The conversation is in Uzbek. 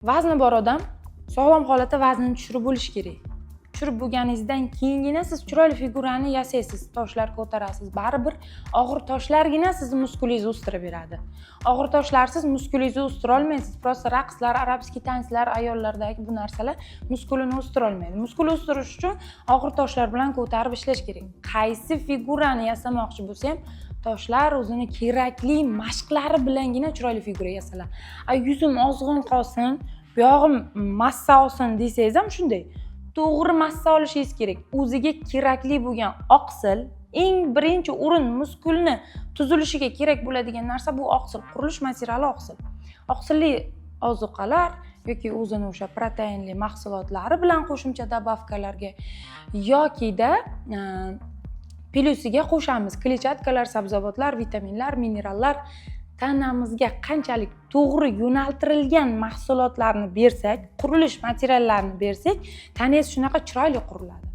Vazni bor odam sog'lom holatda vaznini tushirib bo'lishi kerak. Tushirib bo'lganingizdan keyingina siz chiroyli figurani yasaysiz, toshlar ko'tarasiz. Baribir og'ir toshlargina sizni muskulingizni o'stirib beradi. Og'ir toshlarsiz muskulingizni o'stira olmaysiz. Prosta raqslar, arabskiy tanslar, ayollardagi bu narsalar muskulini o'stira olmaydi. Muskul o'stirish uchun og'ir toshlar bilan ko'tarib ishlash kerak. Qaysi figurani yasamoqchi bo'lsa ham toshlar o'zini kerakli mashqlari bilangina chiroyli figura yasaladi. Yuzim ozg'in qolsin, buyog'im massa olsin desangiz ham shunday. To'g'ri massa olishingiz kerak. O'ziga kerakli bo'lgan oqsil, eng birinchi o'rin muskulni tuzilishiga kerak bo'ladigan narsa bu oqsil, qurilish materiali oqsil. Oqsilli ozuqalar yoki o'zini o'sha proteinli mahsulotlari bilan qo'shimcha dabavkalarga yokida plyusiga qo'shamiz. Kletchatkalar, sabzavotlar, vitaminlar, minerallar tanamizga qanchalik to'g'ri yo'naltirilgan mahsulotlarni bersak, qurilish materiallarini bersak, tanangiz shunaqa chiroyli quriladi.